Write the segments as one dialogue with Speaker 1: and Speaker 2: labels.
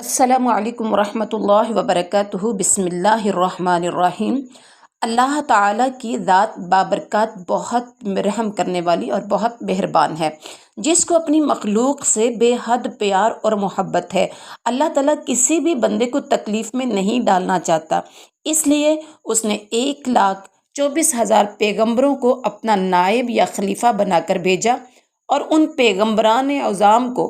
Speaker 1: السلام علیکم ورحمۃ اللہ وبرکاتہ۔ بسم اللہ الرحمن الرحیم۔ اللہ تعالیٰ کی ذات بابرکات، بہت رحم کرنے والی اور بہت مہربان ہے، جس کو اپنی مخلوق سے بے حد پیار اور محبت ہے۔ اللہ تعالیٰ کسی بھی بندے کو تکلیف میں نہیں ڈالنا چاہتا، اس لیے اس نے 1,24,000 پیغمبروں کو اپنا نائب یا خلیفہ بنا کر بھیجا، اور ان پیغمبران اعظام کو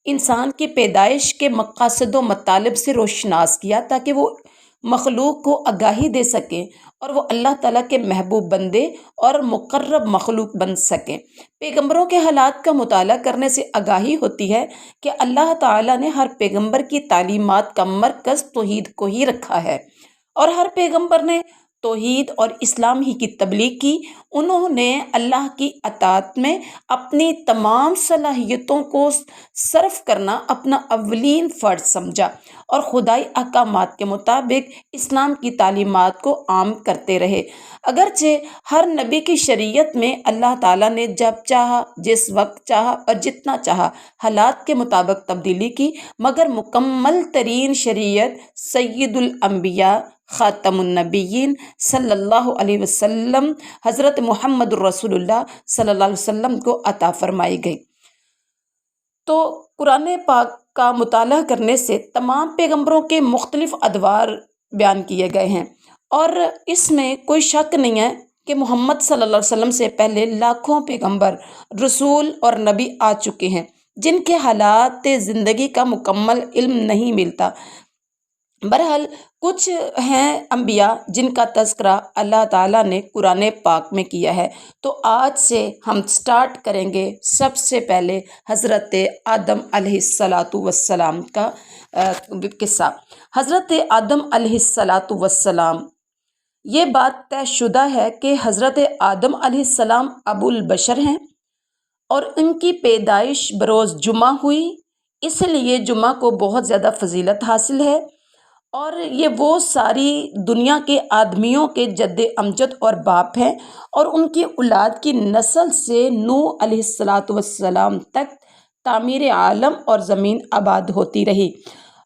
Speaker 1: انسان کی پیدائش کے مقاصد و مطالب سے روشناس کیا، تاکہ وہ مخلوق کو آگاہی دے سکیں اور وہ اللہ تعالیٰ کے محبوب بندے اور مقرب مخلوق بن سکیں۔ پیغمبروں کے حالات کا مطالعہ کرنے سے آگاہی ہوتی ہے کہ اللہ تعالیٰ نے ہر پیغمبر کی تعلیمات کا مرکز توحید کو ہی رکھا ہے، اور ہر پیغمبر نے توحید اور اسلام ہی کی تبلیغ کی۔ انہوں نے اللہ کی اطاعت میں اپنی تمام صلاحیتوں کو صرف کرنا اپنا اولین فرض سمجھا، اور خدائی احکامات کے مطابق اسلام کی تعلیمات کو عام کرتے رہے۔ اگرچہ ہر نبی کی شریعت میں اللہ تعالیٰ نے جب چاہا، جس وقت چاہا اور جتنا چاہا حالات کے مطابق تبدیلی کی، مگر مکمل ترین شریعت سید الانبیاء خاتم النبیین صلی اللہ علیہ وسلم حضرت محمد الرسول اللہ صلی اللہ علیہ وسلم کو عطا فرمائی گئی۔ تو قرآن پاک کا مطالعہ کرنے سے تمام پیغمبروں کے مختلف ادوار بیان کیے گئے ہیں، اور اس میں کوئی شک نہیں ہے کہ محمد صلی اللہ علیہ وسلم سے پہلے لاکھوں پیغمبر، رسول اور نبی آ چکے ہیں، جن کے حالات زندگی کا مکمل علم نہیں ملتا۔ بہرحال کچھ ہیں انبیاء جن کا تذکرہ اللہ تعالیٰ نے قرآن پاک میں کیا ہے۔ تو آج سے ہم سٹارٹ کریں گے سب سے پہلے حضرت آدم علیہ السلام کا قصہ۔ حضرت آدم علیہ السلام، یہ بات طے شدہ ہے کہ حضرت آدم علیہ السلام ابو البشر ہیں، اور ان کی پیدائش بروز جمعہ ہوئی، اس لیے جمعہ کو بہت زیادہ فضیلت حاصل ہے، اور یہ وہ ساری دنیا کے آدمیوں کے جد امجد اور باپ ہیں، اور ان کی اولاد کی نسل سے نوح علیہ السلام تک تعمیر عالم اور زمین آباد ہوتی رہی۔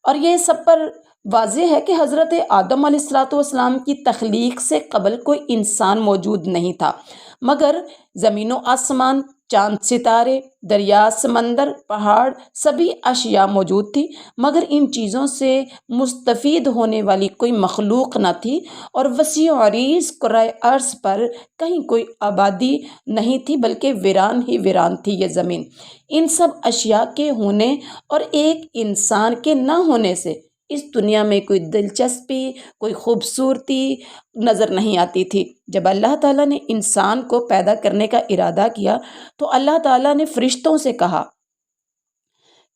Speaker 1: اور یہ سب پر واضح ہے کہ حضرت آدم علیہ السلام کی تخلیق سے قبل کوئی انسان موجود نہیں تھا، مگر زمین و آسمان، چاند ستارے، دریا، سمندر، پہاڑ، سبھی اشیاء موجود تھی، مگر ان چیزوں سے مستفید ہونے والی کوئی مخلوق نہ تھی، اور وسیع و عریض کرۂ ارض پر کہیں کوئی آبادی نہیں تھی، بلکہ ویران ہی ویران تھی یہ زمین۔ ان سب اشیاء کے ہونے اور ایک انسان کے نہ ہونے سے اس دنیا میں کوئی دلچسپی، کوئی خوبصورتی نظر نہیں آتی تھی۔ جب اللہ تعالیٰ نے انسان کو پیدا کرنے کا ارادہ کیا، تو اللہ تعالیٰ نے فرشتوں سے کہا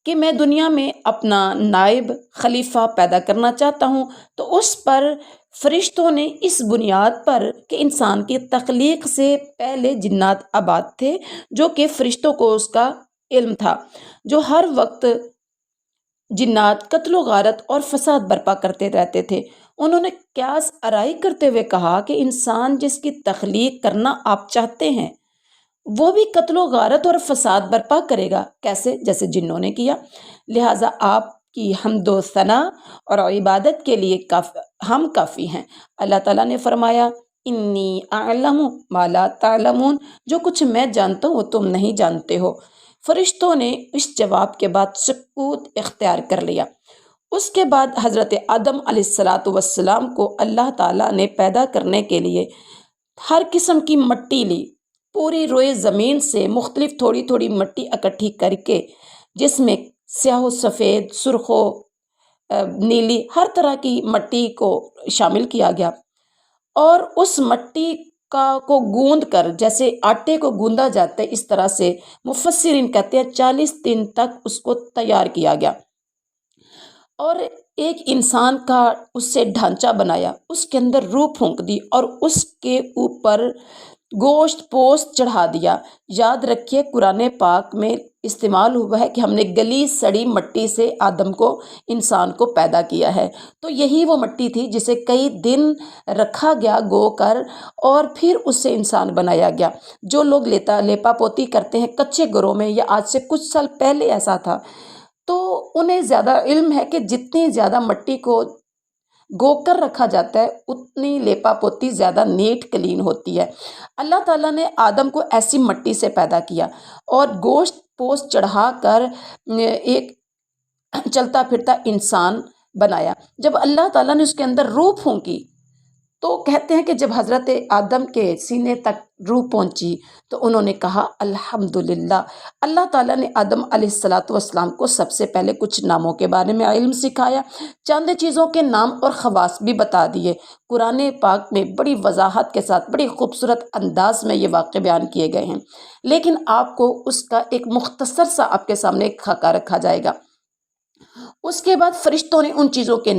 Speaker 1: کہ میں دنیا میں اپنا نائب خلیفہ پیدا کرنا چاہتا ہوں۔ تو اس پر فرشتوں نے اس بنیاد پر کہ انسان کی تخلیق سے پہلے جنات آباد تھے، جو کہ فرشتوں کو اس کا علم تھا، جو ہر وقت جنات قتل و غارت اور فساد برپا کرتے رہتے تھے، انہوں نے قیاس آرائی کرتے ہوئے کہا کہ انسان جس کی تخلیق کرنا آپ چاہتے ہیں، وہ بھی قتل و غارت اور فساد برپا کرے گا، کیسے؟ جیسے جنوں نے کیا۔ لہٰذا آپ کی حمد و ثنا اور عبادت کے لیے ہم کافی ہیں۔ اللہ تعالیٰ نے فرمایا، انی اعلم ما لا تعلمون، جو کچھ میں جانتا ہوں وہ تم نہیں جانتے ہو۔ فرشتوں نے اس جواب کے بعد سکوت اختیار کر لیا۔ اس کے بعد حضرت آدم علیہ السلام کو اللہ تعالیٰ نے پیدا کرنے کے لیے ہر قسم کی مٹی لی، پوری روئے زمین سے مختلف تھوڑی تھوڑی مٹی اکٹھی کر کے، جس میں سیاہ و سفید، سرخ و نیلی، ہر طرح کی مٹی کو شامل کیا گیا، اور اس مٹی کو گوندھ کر، جیسے آٹے کو گوندا جاتا ہے اس طرح سے مفسرین کہتے ہیں 40 دن تک اس کو تیار کیا گیا، اور ایک انسان کا اس سے ڈھانچہ بنایا، اس کے اندر روح پھونک دی، اور اس کے اوپر گوشت پوست چڑھا دیا۔ یاد رکھیے قرآن پاک میں استعمال ہوا ہے کہ ہم نے گلی سڑی مٹی سے آدم کو، انسان کو پیدا کیا ہے۔ تو یہی وہ مٹی تھی جسے کئی دن رکھا گیا گو کر، اور پھر اس سے انسان بنایا گیا۔ جو لوگ لیپا پوتی کرتے ہیں کچے گھروں میں، یا آج سے کچھ سال پہلے ایسا تھا، تو انہیں زیادہ علم ہے کہ جتنی زیادہ مٹی کو گو کر رکھا جاتا ہے اتنی لیپا پوتی زیادہ نیٹ کلین ہوتی ہے۔ اللہ تعالیٰ نے آدم کو ایسی مٹی سے پیدا کیا اور گوشت پوست چڑھا کر ایک چلتا پھرتا انسان بنایا۔ جب اللہ تعالیٰ نے اس کے اندر روح پھونکی تو کہتے ہیں کہ جب حضرت آدم کے سینے تک روح پہنچی تو انہوں نے کہا الحمدللہ۔ اللہ تعالیٰ نے آدم علیہ السلام کو سب سے پہلے کچھ ناموں کے بارے میں علم سکھایا، چند چیزوں کے نام اور خواص بھی بتا دیے۔ قرآن پاک میں بڑی وضاحت کے ساتھ بڑی خوبصورت انداز میں یہ واقع بیان کیے گئے ہیں، لیکن آپ کو اس کا ایک مختصر سا آپ کے سامنے ایک خاکہ رکھا جائے گا۔ اس کے بعد فرشتوں نے ان چیزوں کے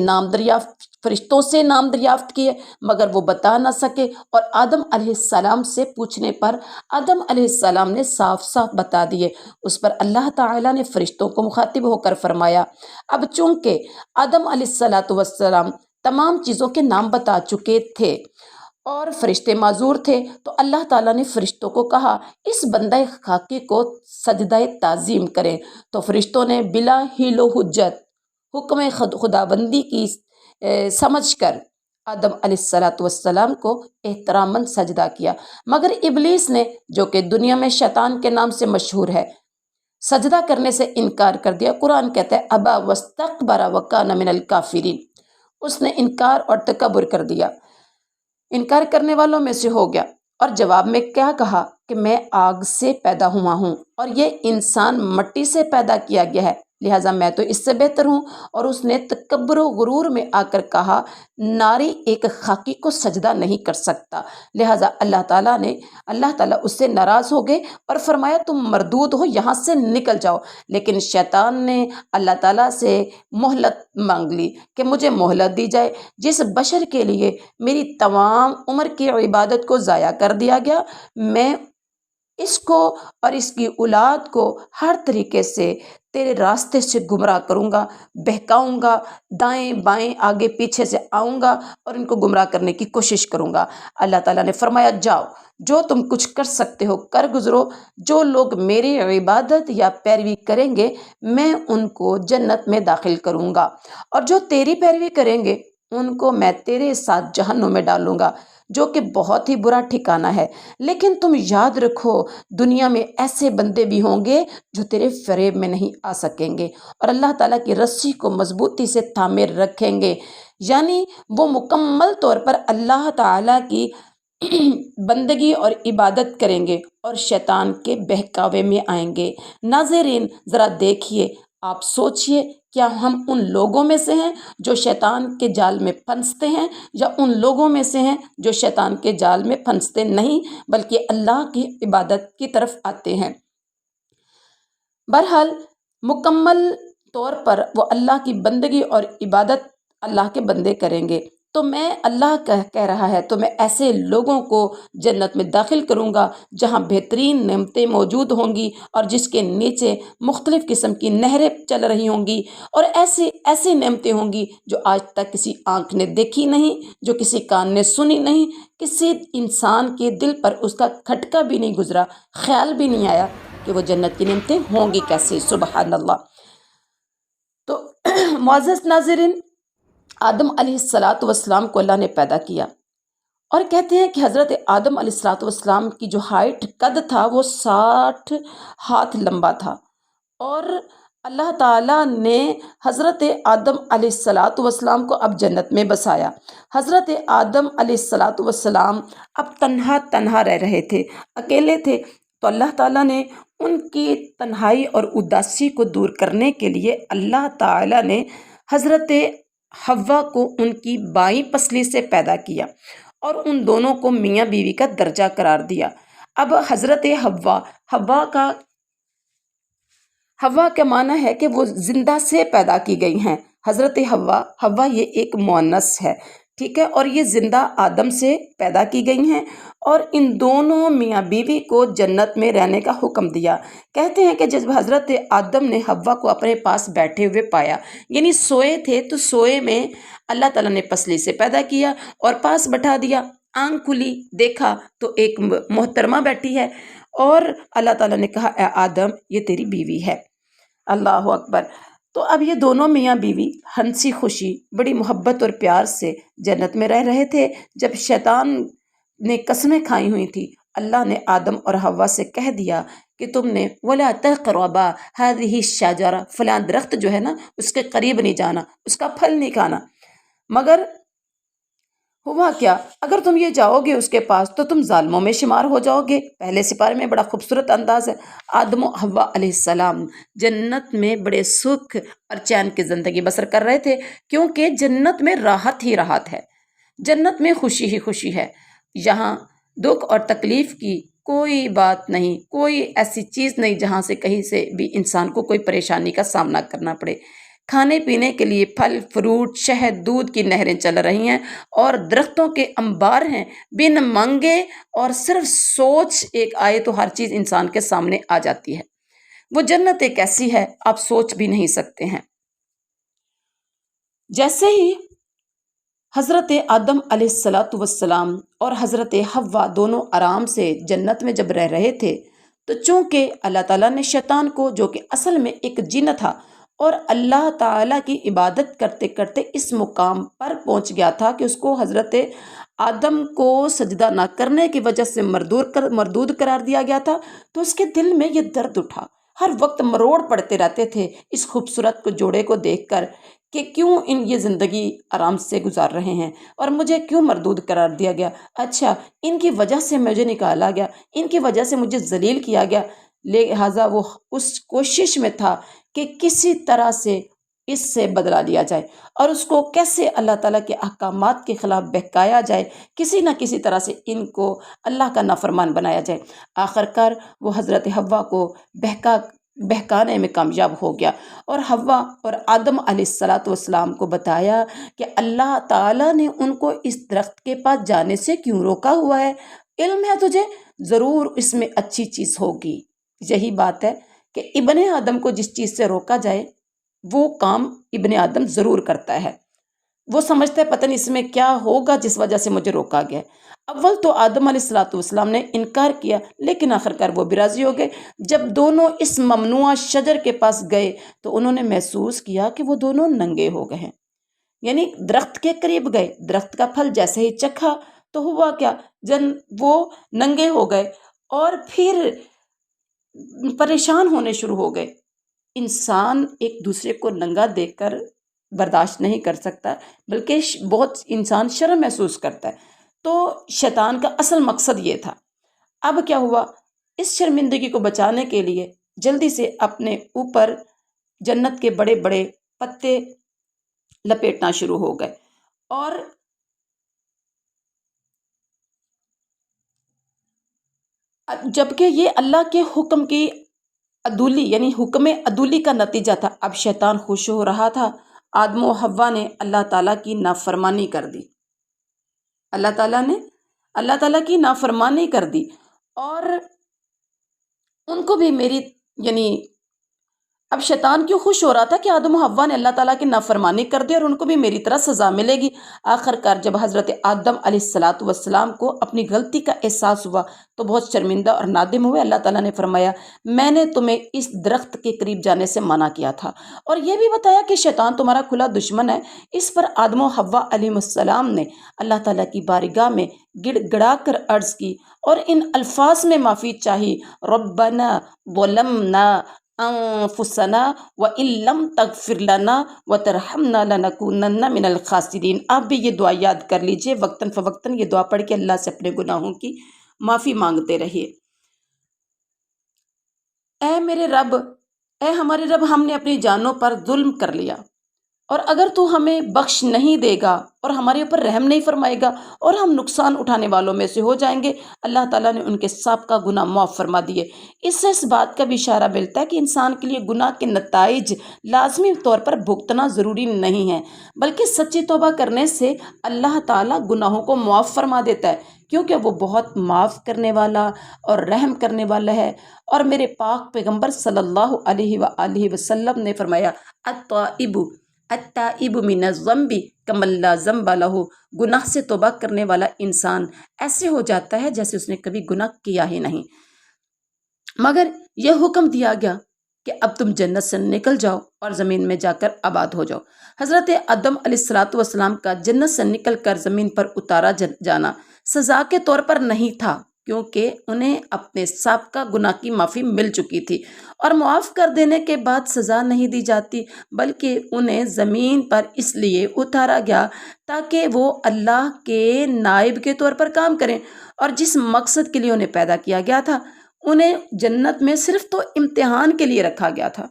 Speaker 1: فرشتوں سے نام دریافت کیے مگر وہ بتا نہ سکے، اور آدم علیہ السلام سے پوچھنے پر آدم علیہ السلام نے صاف صاف بتا دیے۔ اس پر اللہ تعالیٰ نے فرشتوں کو مخاطب ہو کر فرمایا، اب چونکہ آدم علیہ السلام تمام چیزوں کے نام بتا چکے تھے اور فرشتے معذور تھے، تو اللہ تعالیٰ نے فرشتوں کو کہا اس بندہ خاکی کو سجدہ تعظیم کریں۔ تو فرشتوں نے بلا حیل و حجت حکم خداوندی کی سمجھ کر آدم علیہ السلام کو احتراماً سجدہ کیا، مگر ابلیس نے، جو کہ دنیا میں شیطان کے نام سے مشہور ہے، سجدہ کرنے سے انکار کر دیا۔ قرآن کہتا ہے ابا واستکبر وکان من الکافرین، اس نے انکار اور تکبر کر دیا، انکار کرنے والوں میں سے ہو گیا، اور جواب میں کیا کہا کہ میں آگ سے پیدا ہوا ہوں اور یہ انسان مٹی سے پیدا کیا گیا ہے، لہٰذا میں تو اس سے بہتر ہوں۔ اور اس نے تکبر و غرور میں آ کر کہا ناری ایک خاکی کو سجدہ نہیں کر سکتا، لہٰذا اللہ تعالیٰ اس سے ناراض ہو گئے اور فرمایا تم مردود ہو، یہاں سے نکل جاؤ۔ لیکن شیطان نے اللہ تعالیٰ سے مہلت مانگ لی کہ مجھے مہلت دی جائے، جس بشر کے لیے میری تمام عمر کی عبادت کو ضائع کر دیا گیا، میں اس کو اور اس کی اولاد کو ہر طریقے سے تیرے راستے سے گمراہ کروں گا، بہکاؤں گا، دائیں بائیں آگے پیچھے سے آؤں گا اور ان کو گمراہ کرنے کی کوشش کروں گا۔ اللہ تعالیٰ نے فرمایا جاؤ، جو تم کچھ کر سکتے ہو کر گزرو، جو لوگ میری عبادت یا پیروی کریں گے میں ان کو جنت میں داخل کروں گا، اور جو تیری پیروی کریں گے ان کو میں تیرے ساتھ جہنم میں ڈالوں گا، جو کہ بہت ہی برا ٹھکانہ ہے۔ لیکن تم یاد رکھو دنیا میں ایسے بندے بھی ہوں گے جو تیرے فریب میں نہیں آ سکیں گے اور اللہ تعالیٰ کی رسی کو مضبوطی سے تھامے رکھیں گے، یعنی وہ مکمل طور پر اللہ تعالیٰ کی بندگی اور عبادت کریں گے اور شیطان کے بہکاوے میں آئیں گے۔ ناظرین ذرا دیکھیے، آپ سوچئے، کیا ہم ان لوگوں میں سے ہیں جو شیطان کے جال میں پھنستے ہیں، یا ان لوگوں میں سے ہیں جو شیطان کے جال میں پھنستے نہیں بلکہ اللہ کی عبادت کی طرف آتے ہیں؟ بہرحال مکمل طور پر وہ اللہ کی بندگی اور عبادت اللہ کے بندے کریں گے، تو میں اللہ کہہ رہا ہے تو میں ایسے لوگوں کو جنت میں داخل کروں گا جہاں بہترین نعمتیں موجود ہوں گی اور جس کے نیچے مختلف قسم کی نہریں چل رہی ہوں گی، اور ایسی نعمتیں ہوں گی جو آج تک کسی آنکھ نے دیکھی نہیں، جو کسی کان نے سنی نہیں، کسی انسان کے دل پر اس کا کھٹکا بھی نہیں گزرا، خیال بھی نہیں آیا کہ وہ جنت کی نعمتیں ہوں گی کیسے۔ سبحان اللہ۔ تو معزز ناظرین، آدم علیہ السلام کو اللہ نے پیدا کیا، اور کہتے ہیں کہ حضرت آدم علیہ السلام کی جو ہائٹ قد تھا وہ 60 ہاتھ لمبا تھا، اور اللہ تعالیٰ نے حضرت آدم علیہ السلام کو اب جنت میں بسایا۔ حضرت آدم علیہ السلام اب تنہا رہ رہے تھے، اکیلے تھے، تو اللہ تعالیٰ نے ان کی تنہائی اور اداسی کو دور کرنے کے لیے اللہ تعالیٰ نے حضرت حوا کو ان کی بائیں پسلی سے پیدا کیا اور ان دونوں کو میاں بیوی کا درجہ قرار دیا۔ اب حضرت حوا کا معنی ہے کہ وہ زندہ سے پیدا کی گئی ہیں۔ حضرت حوا یہ ایک مؤنث ہے، ٹھیک ہے، اور یہ زندہ آدم سے پیدا کی گئی ہیں، اور ان دونوں میاں بیوی کو جنت میں رہنے کا حکم دیا۔ کہتے ہیں کہ جب حضرت آدم نے حوا کو اپنے پاس بیٹھے ہوئے پایا، یعنی سوئے تھے، تو سوئے میں اللہ تعالیٰ نے پسلی سے پیدا کیا اور پاس بٹھا دیا، آنکھ کھلی دیکھا تو ایک محترمہ بیٹھی ہے، اور اللہ تعالیٰ نے کہا اے آدم یہ تیری بیوی ہے۔ اللہ اکبر۔ تو اب یہ دونوں میاں بیوی ہنسی خوشی بڑی محبت اور پیار سے جنت میں رہ رہے تھے، جب شیطان نے قسمیں کھائی ہوئی تھی۔ اللہ نے آدم اور حوا سے کہہ دیا کہ تم نے وَلَا تَقْرَبَا هَذِهِ الشَّجَرَةَ، فلاں درخت جو ہے نا اس کے قریب نہیں جانا، اس کا پھل نہیں کھانا۔ مگر ہوا کیا، اگر تم یہ جاؤ گے اس کے پاس تو تم ظالموں میں شمار ہو جاؤ گے۔ پہلے سپارے میں بڑا خوبصورت انداز ہے، آدم و حوا علیہ السلام جنت میں بڑے سکھ اور چین کی زندگی بسر کر رہے تھے، کیونکہ جنت میں راحت ہی راحت ہے، جنت میں خوشی ہی خوشی ہے۔ یہاں دکھ اور تکلیف کی کوئی بات نہیں، کوئی ایسی چیز نہیں جہاں سے کہیں سے بھی انسان کو کوئی پریشانی کا سامنا کرنا پڑے۔ کھانے پینے کے لیے پھل فروٹ شہد دودھ کی نہریں چل رہی ہیں اور درختوں کے انبار ہیں بن مانگے، اور صرف سوچ ایک آئے تو ہر چیز انسان کے سامنے آ جاتی ہے۔ وہ جنت ایک ایسی ہے آپ سوچ بھی نہیں سکتے ہیں۔ جیسے ہی حضرت آدم علیہ السلام اور حضرت حوا دونوں آرام سے جنت میں جب رہ رہے تھے، تو چونکہ اللہ تعالیٰ نے شیطان کو، جو کہ اصل میں ایک جن تھا اور اللہ تعالیٰ کی عبادت کرتے کرتے اس مقام پر پہنچ گیا تھا کہ اس کو حضرت آدم کو سجدہ نہ کرنے کی وجہ سے مردود قرار دیا گیا تھا، تو اس کے دل میں یہ درد اٹھا، ہر وقت مروڑ پڑتے رہتے تھے اس خوبصورت جوڑے کو دیکھ کر کہ کیوں یہ زندگی آرام سے گزار رہے ہیں اور مجھے کیوں مردود قرار دیا گیا، اچھا ان کی وجہ سے مجھے نکالا گیا، ان کی وجہ سے مجھے ذلیل کیا گیا۔ لہٰذا وہ اس کوشش میں تھا کہ کسی طرح سے اس سے بدلہ لیا جائے اور اس کو کیسے اللہ تعالیٰ کے احکامات کے خلاف بہکایا جائے، کسی نہ کسی طرح سے ان کو اللہ کا نافرمان بنایا جائے۔ آخر کار وہ حضرت حوا کو بہکانے میں کامیاب ہو گیا اور حوا اور آدم علیہ السلام کو بتایا کہ اللہ تعالیٰ نے ان کو اس درخت کے پاس جانے سے کیوں روکا ہوا ہے، علم ہے تجھے، ضرور اس میں اچھی چیز ہوگی۔ یہی بات ہے کہ ابن آدم کو جس چیز سے روکا جائے وہ کام ابن آدم ضرور کرتا ہے، وہ سمجھتا ہے پتہ نہیں اس میں کیا ہوگا جس وجہ سے مجھے روکا گیا۔ اول تو آدم علیہ السلام نے انکار کیا، لیکن آخر کار وہ بھی راضی ہو گئے۔ جب دونوں اس ممنوع شجر کے پاس گئے تو انہوں نے محسوس کیا کہ وہ دونوں ننگے ہو گئے ہیں، یعنی درخت کے قریب گئے، درخت کا پھل جیسے ہی چکھا تو ہوا کیا، وہ ننگے ہو گئے اور پھر پریشان ہونے شروع ہو گئے۔ انسان ایک دوسرے کو ننگا دیکھ کر برداشت نہیں کر سکتا، بلکہ بہت انسان شرم محسوس کرتا ہے۔ تو شیطان کا اصل مقصد یہ تھا۔ اب کیا ہوا، اس شرمندگی کو بچانے کے لیے جلدی سے اپنے اوپر جنت کے بڑے بڑے پتے لپیٹنا شروع ہو گئے، اور جبکہ یہ اللہ کے حکم کی عدولی یعنی حکم عدولی کا نتیجہ تھا۔ اب شیطان خوش ہو رہا تھا، آدم و حوا نے اللہ تعالیٰ کی نافرمانی کر دی، اللہ تعالیٰ کی نافرمانی کر دی، اور ان کو بھی میری یعنی اب شیطان کیوں خوش ہو رہا تھا کہ آدم و حوا نے اللہ تعالیٰ کی نافرمانی کر دی اور ان کو بھی میری طرح سزا ملے گی۔ آخر کار جب حضرت آدم علیہ السلام کو اپنی غلطی کا احساس ہوا تو بہت شرمندہ اور نادم ہوئے۔ اللہ تعالیٰ نے فرمایا میں نے تمہیں اس درخت کے قریب جانے سے منع کیا تھا، اور یہ بھی بتایا کہ شیطان تمہارا کھلا دشمن ہے۔ اس پر آدم و حوا علیہ السلام نے اللہ تعالیٰ کی بارگاہ میں گڑ گڑا کر عرض کی اور ان الفاظ میں معافی چاہی، ربنا ظلمنا انفسنا وان لم تغفر لنا وترحمنا لنکونن من الخاسرین۔ آپ بھی یہ دعا یاد کر لیجئے، وقتاً فوقتاً یہ دعا پڑھ کے اللہ سے اپنے گناہوں کی معافی مانگتے رہیے۔ اے میرے رب، اے ہمارے رب، ہم نے اپنی جانوں پر ظلم کر لیا، اور اگر تو ہمیں بخش نہیں دے گا اور ہمارے اوپر رحم نہیں فرمائے گا اور ہم نقصان اٹھانے والوں میں سے ہو جائیں گے۔ اللہ تعالیٰ نے ان کے سابقہ گناہ معاف فرما دیے۔ اس سے اس بات کا بھی اشارہ ملتا ہے کہ انسان کے لیے گناہ کے نتائج لازمی طور پر بھگتنا ضروری نہیں ہے، بلکہ سچی توبہ کرنے سے اللہ تعالیٰ گناہوں کو معاف فرما دیتا ہے، کیونکہ وہ بہت معاف کرنے والا اور رحم کرنے والا ہے۔ اور میرے پاک پیغمبر صلی اللہ علیہ وآلہ وسلم نے فرمایا التائب من الذنب کمن لا ذنب لہ، گناہ سے توبہ کرنے والا انسان ایسے ہو جاتا ہے جیسے اس نے کبھی گناہ کیا ہی نہیں۔ مگر یہ حکم دیا گیا کہ اب تم جنت سے نکل جاؤ اور زمین میں جا کر آباد ہو جاؤ۔ حضرت آدم علیہ الصلاۃ والسلام کا جنت سے نکل کر زمین پر اتارا جانا سزا کے طور پر نہیں تھا، کیونکہ انہیں اپنے سابقہ گناہ کی معافی مل چکی تھی، اور معاف کر دینے کے بعد سزا نہیں دی جاتی، بلکہ انہیں زمین پر اس لیے اتارا گیا تاکہ وہ اللہ کے نائب کے طور پر کام کریں، اور جس مقصد کے لیے انہیں پیدا کیا گیا تھا انہیں جنت میں صرف تو امتحان کے لیے رکھا گیا تھا،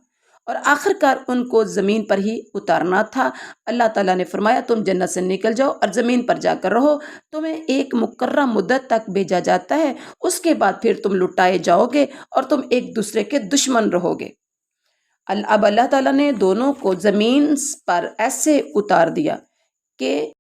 Speaker 1: اور آخر کار ان کو زمین پر ہی اتارنا تھا۔ اللہ تعالیٰ نے فرمایا تم جنت سے نکل جاؤ اور زمین پر جا کر رہو، تمہیں ایک مقررہ مدت تک بھیجا جاتا ہے، اس کے بعد پھر تم لٹائے جاؤ گے اور تم ایک دوسرے کے دشمن رہو گے۔ اب اللہ تعالیٰ نے دونوں کو زمین پر ایسے اتار دیا کہ